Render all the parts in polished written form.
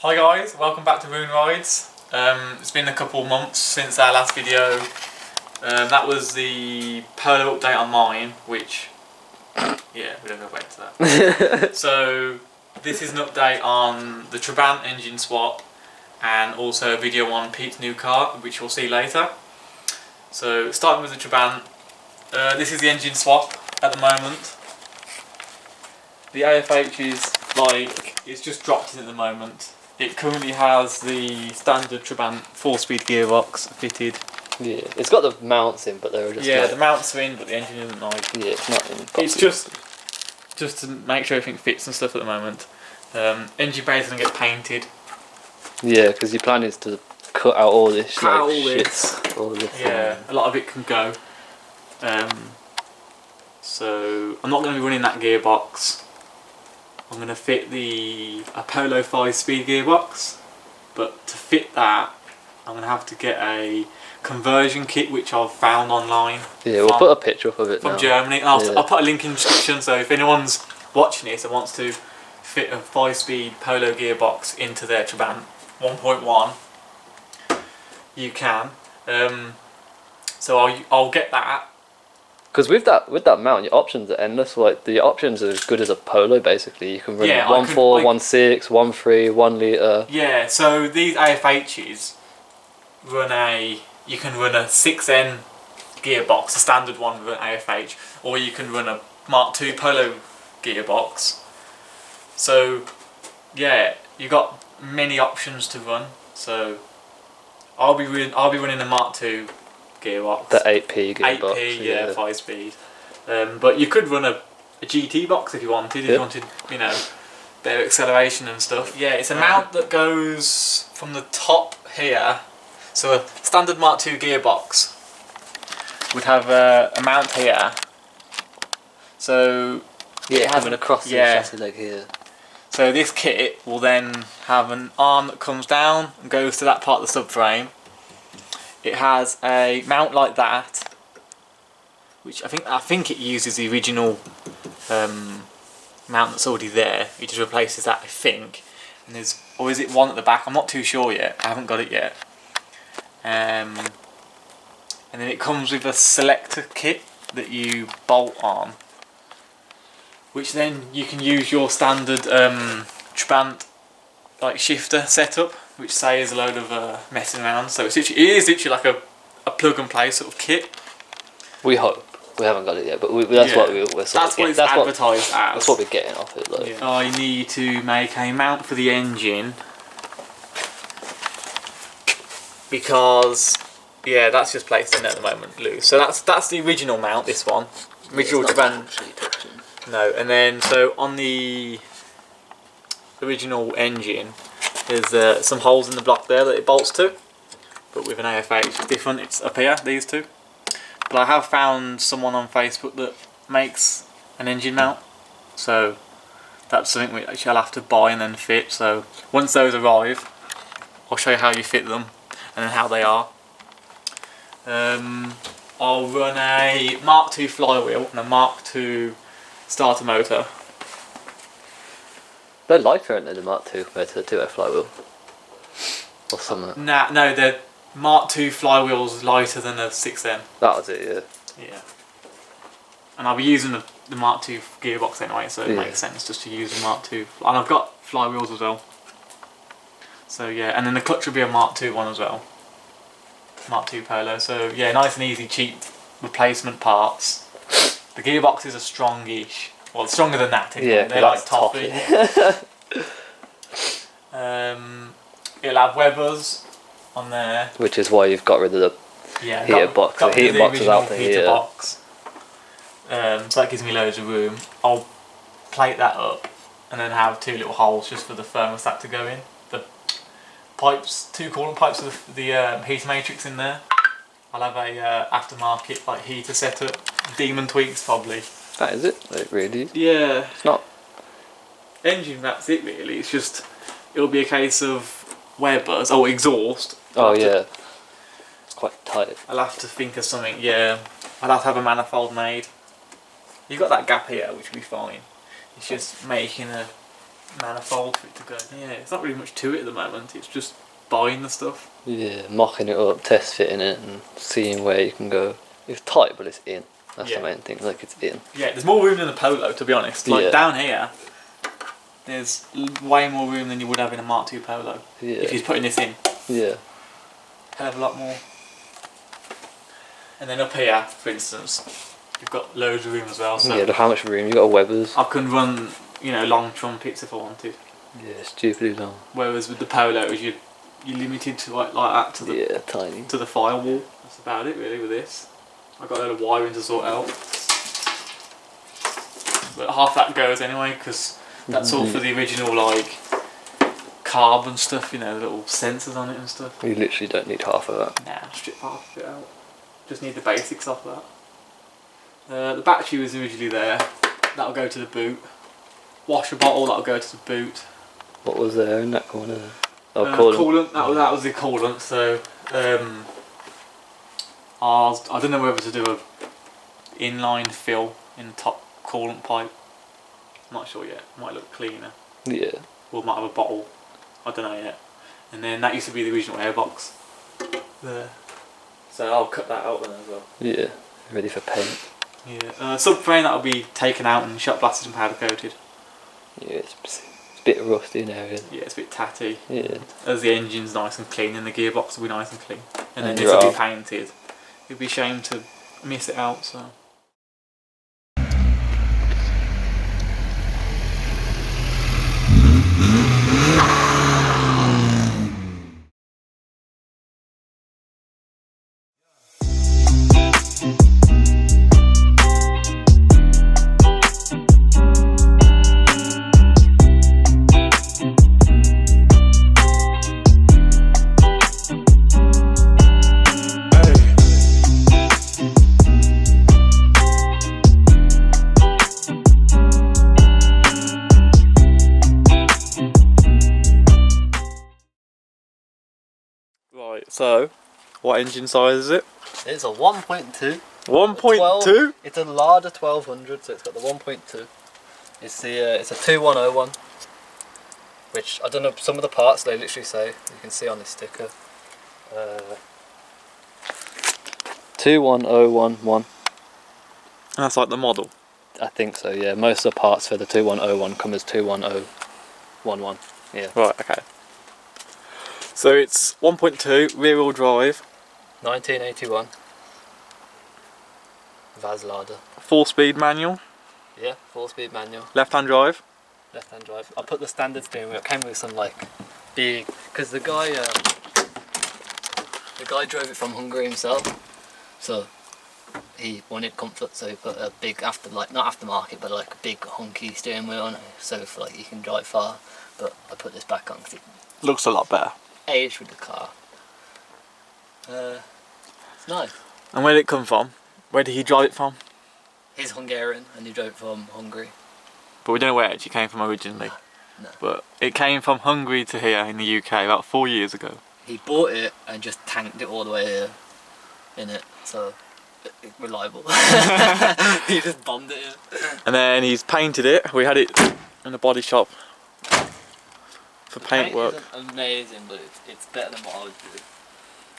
Hi guys, welcome back to Rune Rides. It's been a couple of months since our last video. That was the Polo update on mine, which, yeah, we don't go back to that. So this is an update on the Trabant engine swap and also a video on Pete's new car, which we'll see later. So starting with the Trabant, this is the engine swap at the moment. The AFH is like, it's just dropped in at the moment. It currently has the standard Trabant 4-speed gearbox fitted. Yeah, it's got the mounts in, but they're just the mounts are in, but the engine isn't like. Yeah, it's not in. It's just to make sure everything fits and stuff at the moment. Engine bay doesn't get painted. Yeah, because your plan is to cut out all this. Cut out all shit, this. All this. Yeah, a lot of it can go. So I'm not going to be running that gearbox. I'm going to fit a Polo 5-speed gearbox, but to fit that I'm going to have to get a conversion kit which I've found online. Yeah, we'll put a picture up of it from Germany. And I'll put a link in the description, so if anyone's watching this and wants to fit a 5-speed Polo gearbox into their Trabant 1.1, you can. So I'll get that. Because with that mount, your options are endless. Like the options are as good as a Polo. Basically, you can run 1.4, 1.6, 1.3, 1 litre. Yeah. So these AFHs you can run a 6N gearbox, a standard one with an AFH, or you can run a Mark II Polo gearbox. So yeah, you got many options to run. So I'll be running a Mark II gearbox. The 8P gearbox. 8P, yeah, 5-speed. But you could run a GT box if you wanted. If you wanted, better acceleration and stuff. Yeah, it's a mount that goes from the top here. So a standard Mark II gearbox would have a mount here. So yeah, having across the chassis leg here. So this kit will then have an arm that comes down and goes to that part of the subframe. It has a mount like that, which I think it uses the original mount that's already there. It just replaces that, I think. And or is it one at the back? I'm not too sure yet. I haven't got it yet. And then it comes with a selector kit that you bolt on, which then you can use your standard Trabant like shifter setup, which saves a load of messing around. So it is literally like a plug and play sort of kit. We hope. We haven't got it yet, but that's what we're sort that's of what it's advertised as. That's what we're getting off it. Like. Yeah. I need to make a mount for the engine because that's just placed in there at the moment, loose. So that's the original mount. This one, original Trabant. No, and then so on the original engine, there's some holes in the block there that it bolts to, but with an AFH it's different. It's up here, these two. But I have found someone on Facebook that makes an engine mount, so that's something which I'll have to buy and then fit. So once those arrive, I'll show you how you fit them and then how they are. I'll run a Mark II flywheel and a Mark II starter motor. They're lighter, aren't they, the Mark II compared to the 2F flywheel? Or something. No, the Mark II flywheel's lighter than a 6N. That was it, yeah. And I'll be using the Mark II gearbox anyway, so it makes sense just to use the Mark II. And I've got flywheels as well. So yeah, and then the clutch will be a Mark II one as well. Mark II Polo. So yeah, nice and easy, cheap replacement parts. The gearboxes are strongish. Well, stronger than that. Yeah, they're like toffee. It'll have Webers on there, which is why you've got rid of the heater box. The heater box is out here. Box. So that gives me loads of room. I'll plate that up and then have 2 little holes just for the thermostat to go in. The pipes, 2 coolant pipes with the heater matrix in there. I'll have a aftermarket like heater setup. Demon tweaks probably. That is it. It really is. Yeah. It's not. Engine, that's it really. It's just, it'll be a case of Webers, exhaust. Oh yeah. It's quite tight. I'll have to think of something, yeah. I'll have to have a manifold made. You've got that gap here, which will be fine. It's just making a manifold for it to go. Yeah, it's not really much to it at the moment. It's just buying the stuff. Yeah, mocking it up, test fitting it, and seeing where you can go. It's tight, but it's in. That's the main thing. Like it's in. Yeah, there's more room than a Polo, to be honest. Like down here, there's way more room than you would have in a Mark II Polo. Yeah. If he's putting this in. Yeah. Hell of a lot more. And then up here, for instance, you've got loads of room as well. So yeah, look how much room you got. Webbers. I can run, you know, long trumpets if I wanted. Yeah, stupidly long. Whereas with the Polos, you're limited to like that to the tiny to the firewall. That's about it really with this. I've got a load of wiring to sort out, but half that goes anyway because that's all for the original like carbon stuff. You know, the little sensors on it and stuff. You literally don't need half of that. Nah, strip half of it out. Just need the basics off that. The battery was originally there. That'll go to the boot. Washer bottle, that'll go to the boot. What was there in that corner? Oh, coolant. That was the coolant. So I don't know whether to do a inline fill in the top coolant pipe. I'm not sure yet. Might look cleaner. Yeah. Or might have a bottle. I don't know yet. And then that used to be the original airbox. There. So I'll cut that out then as well. Yeah. Ready for paint. Yeah. Subframe that'll be taken out and shot blasted and powder coated. Yeah, it's a bit rusty in areas. Yeah, it's a bit tatty. Yeah. As the engine's nice and clean and the gearbox will be nice and clean. And then this will be painted. It'd be a shame to miss it out, so. Right, so what engine size is it? It's a 1.2. 1.2? It's a Lada 1200, so it's got the 1.2. It's a 2101, which I don't know. Some of the parts they literally say you can see on this sticker. 21011. That's like the model. I think so. Yeah, most of the parts for the 2101 come as 21011. Yeah. Right. Okay. So it's 1.2 rear-wheel drive. 1981. Vaz Lada. 4-speed manual. Yeah, 4-speed manual. Left-hand drive. Left-hand drive. I put the standard steering wheel. It came with some like big, because the guy drove it from Hungary himself, so he wanted comfort. So he put a big not aftermarket, but like a big hunky steering wheel on it, so for like you can drive far. But I put this back on because it looks a lot better. Aged with the car. It's nice. And where did it come from? Where did he drive it from? He's Hungarian and he drove it from Hungary. But we don't know where it actually came from originally. No. But it came from Hungary to here in the UK about 4 years ago. He bought it and just tanked it all the way here in it, so reliable. He just bombed it in. And then he's painted it. We had it in the body shop for paint work. Isn't amazing, but it's better than what I would do.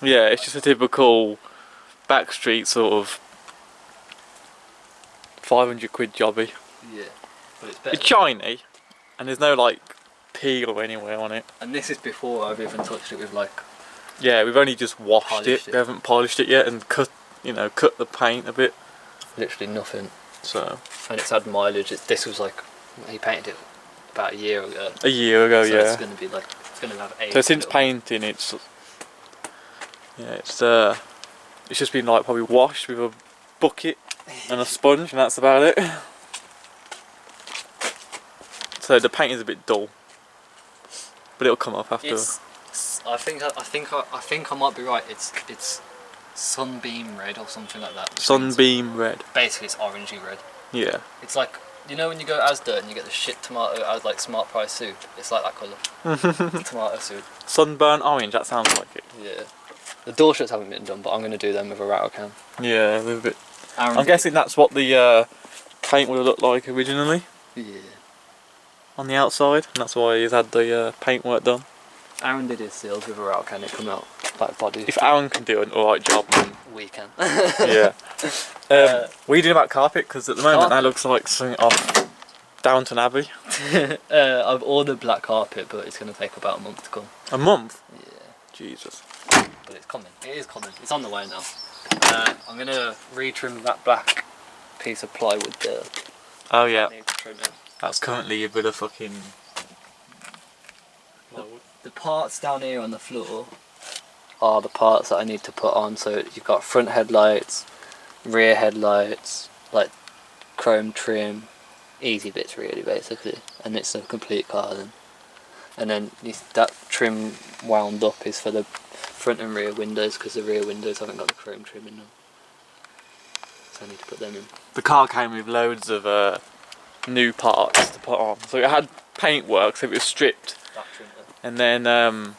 Yeah, it's just a typical backstreet sort of 500 quid jobby. Yeah, but it's better. It's shiny, and there's no like peel anywhere on it. And this is before I've even touched it with like. Yeah, we've only just washed it. We haven't polished it yet and cut the paint a bit. Literally nothing. So. And it's had mileage. This was like he painted it about a year ago. A year ago, so yeah. It's going to be like going to have age. So since painting, it's just been like probably washed with a bucket and a sponge, and that's about it. So the paint is a bit dull, but it'll come up after. I think I might be right. It's sunbeam red or something like that. Sunbeam red. Basically, it's orangey red. Yeah. It's like, you know when you go to Asda and you get the shit tomato as like Smart Price soup. It's like that colour. Tomato soup. Sunburn orange. That sounds like it. Yeah. The door shuts haven't been done, but I'm going to do them with a rattle can. Yeah, a little bit. I'm guessing that's what the paint would have looked like originally. Yeah. on the outside, and that's why he's had the paintwork done. Aaron did his seals with a route, can it come out like body? If Aaron can do an alright job, then We can. yeah. What are you doing about carpet? Because at the moment that looks like something off Downton Abbey. I've ordered black carpet, but it's going to take about a month to come. A month? Yeah. Jesus. But it's coming. It is coming. It's on the way now. I'm going to retrim that black piece of plywood there. Oh yeah. I need to trim it. That's currently a bit of fucking plywood. The parts down here on the floor are the parts that I need to put on. So you've got front headlights, rear headlights, like chrome trim, easy bits really basically, and it's a complete car then. And then that trim wound up is for the front and rear windows, because the rear windows haven't got the chrome trim in them. So I need to put them in. The car came with loads of new parts to put on. So it had paintwork, so it was stripped. That trim there. And then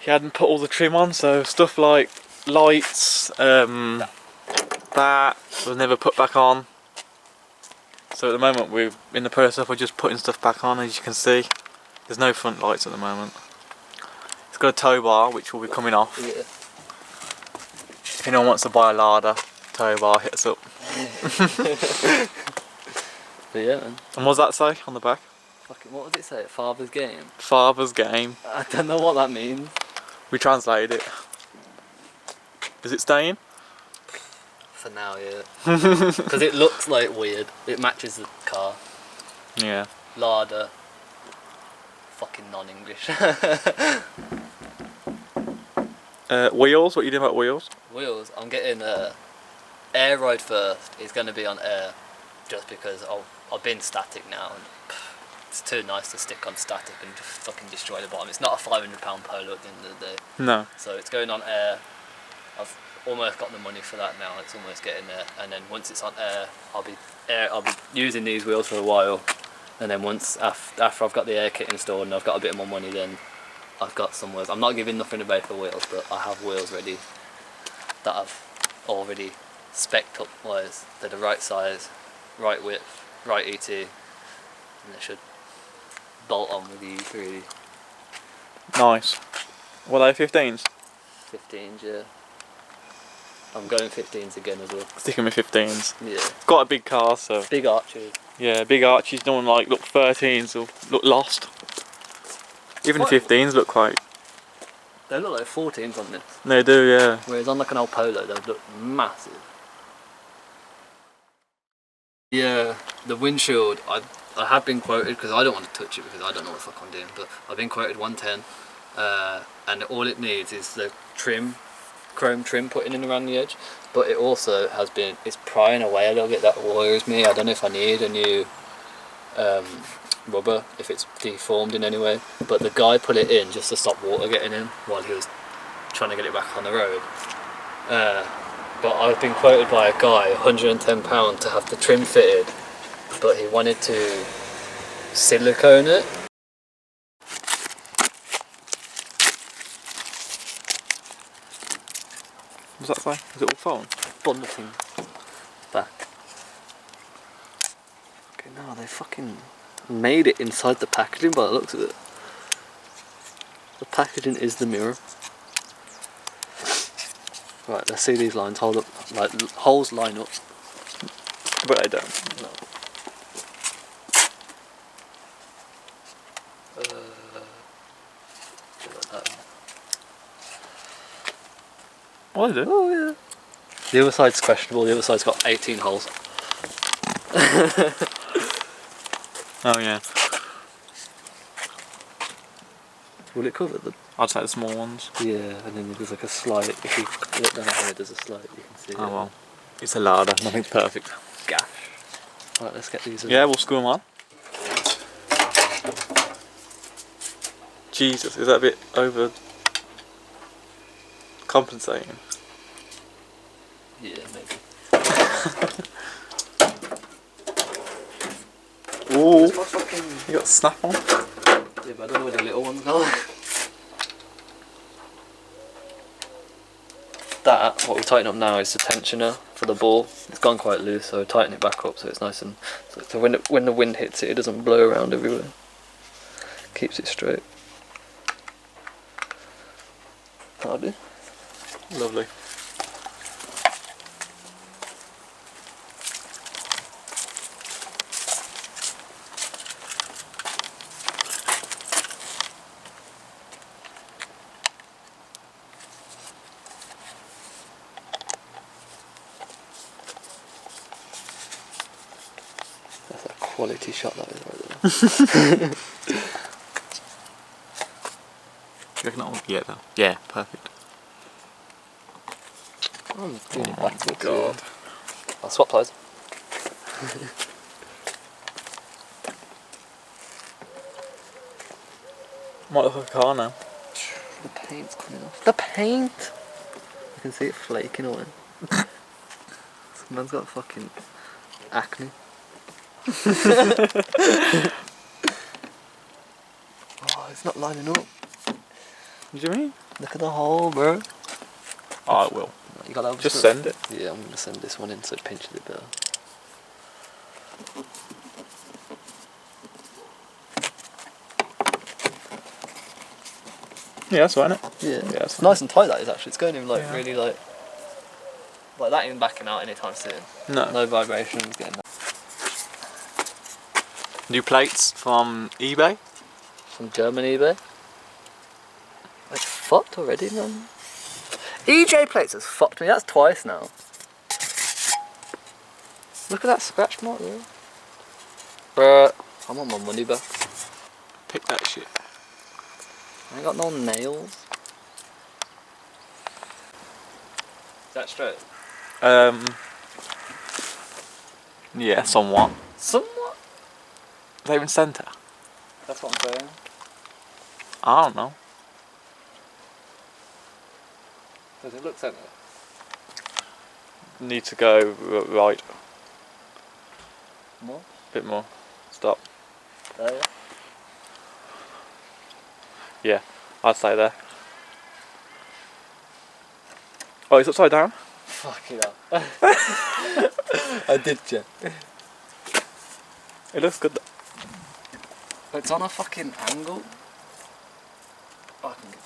he hadn't put all the trim on, so stuff like lights, that was never put back on. So at the moment we're in the process of just putting stuff back on. As you can see, there's no front lights at the moment. It's got a tow bar which will be coming off. Yeah. If anyone wants to buy a Lada tow bar, hit us up. But yeah, man. And what does that say on the back? Fucking, what does it say? Father's game? Father's game. I don't know what that means. We translated it. Is it staying? For now, yeah. Because it looks like weird. It matches the car. Yeah. Lada. Fucking non-English. Wheels, what are you doing about wheels? Wheels, I'm getting air ride first. It's going to be on air, just because I've been static now, and it's too nice to stick on static and just fucking destroy the bottom. It's not a £500 Polo at the end of the day. No. So it's going on air. I've almost got the money for that now. It's almost getting there, and then once it's on air, I'll be using these wheels for a while, and then once after I've got the air kit installed and I've got a bit more money, then I've got some wheels. I'm not giving nothing away for wheels, but I have wheels ready that I've already spec'd up wise. They're the right size, right width, right ET, and they should bolt on with ease really. Nice. What are they, 15s? 15s, yeah. I'm going 15s again as well. Sticking with 15s. Yeah. Got a big car, so. Big arches. Yeah, big arches. Don't like look 13s or look lost. Even the 15s look quite. They look like 14s on this. They do, yeah. Whereas on like an old Polo, they look massive. Yeah, the windshield, I have been quoted, because I don't want to touch it because I don't know what the fuck I'm doing, but I've been quoted 110, and all it needs is the trim, chrome trim putting in around the edge, but it also has been, it's prying away a little bit. That worries me. I don't know if I need a new rubber, if it's deformed in any way, but the guy put it in just to stop water getting in while he was trying to get it back on the road. But I've been quoted by a guy, £110 to have the trim fitted, but he wanted to silicone it. What's that say? Is it all phone? Bunting back. Okay, no, they fucking made it inside the packaging by the looks of it. The packaging is the mirror. Right, let's see these lines hold up, like holes line up. But they don't. No. What is it? Oh yeah. The other side's questionable. The other side's got 18 holes. Oh yeah. Will it cover them? I'd say the small ones. Yeah, and then there's like a slide. If you look down here, there's a slide. You can see. Oh well. It's a Lada. Nothing's perfect. Gash. Right, let's get these. Yeah, we'll screw them on. Jesus, is that a bit over compensating? Yeah, maybe. Ooh, Where's my fucking... you got snap on? Yeah, but I don't know where the little ones are. That what we tighten up now is the tensioner for the ball. It's gone quite loose, so tighten it back up so it's nice and so when the wind hits it, it doesn't blow around everywhere. Keeps it straight. That'll do. Lovely. That's a quality shot, that is, right there. You reckon that'll get that? Yeah, perfect. I'm doing it backwards. God. I'll swap ties. Might look like a car now. The paint's coming off. The paint! I can see it flaking away. This man's got fucking acne. Oh, it's not lining up. What do you mean? Look at the hole, bro. Oh, it will. You got that? Just send it. Yeah, I'm gonna send this one in so it pinches it better. Yeah, that's right, isn't it? Yeah, Yeah, it's nice and tight. That is actually. It's going in like really like that ain't backing out anytime soon. No. No vibrations getting that. New plates from eBay. From German eBay. It's fucked already, man. EJ plates has fucked me. That's twice now. Look at that scratch mark there. Bruh, I want my money back. Pick that shit. I ain't got no nails. Is that straight? Yeah, somewhat. Somewhat. Is that even centre? That's what I'm saying. I don't know. Does it look centre? Need to go right. More? Bit more. Stop. There, yeah. Yeah, I'd say there. Oh, it's upside down? Fucking hell. I did check. It looks good though. It's on a fucking angle. I can get it.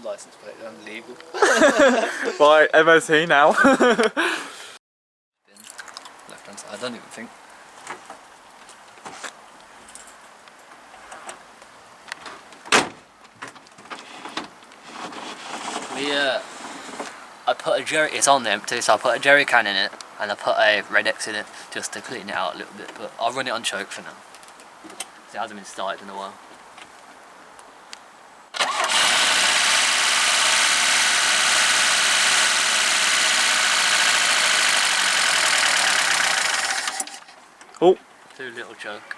License plate illegal. Right, MOT now. Left hand side, I don't even think. I put a jerry, it's on empty, so I put a jerry can in it and I put a Red X in it just to clean it out a little bit, but I'll run it on choke for now. It hasn't been started in a while. Oh. Too little choke.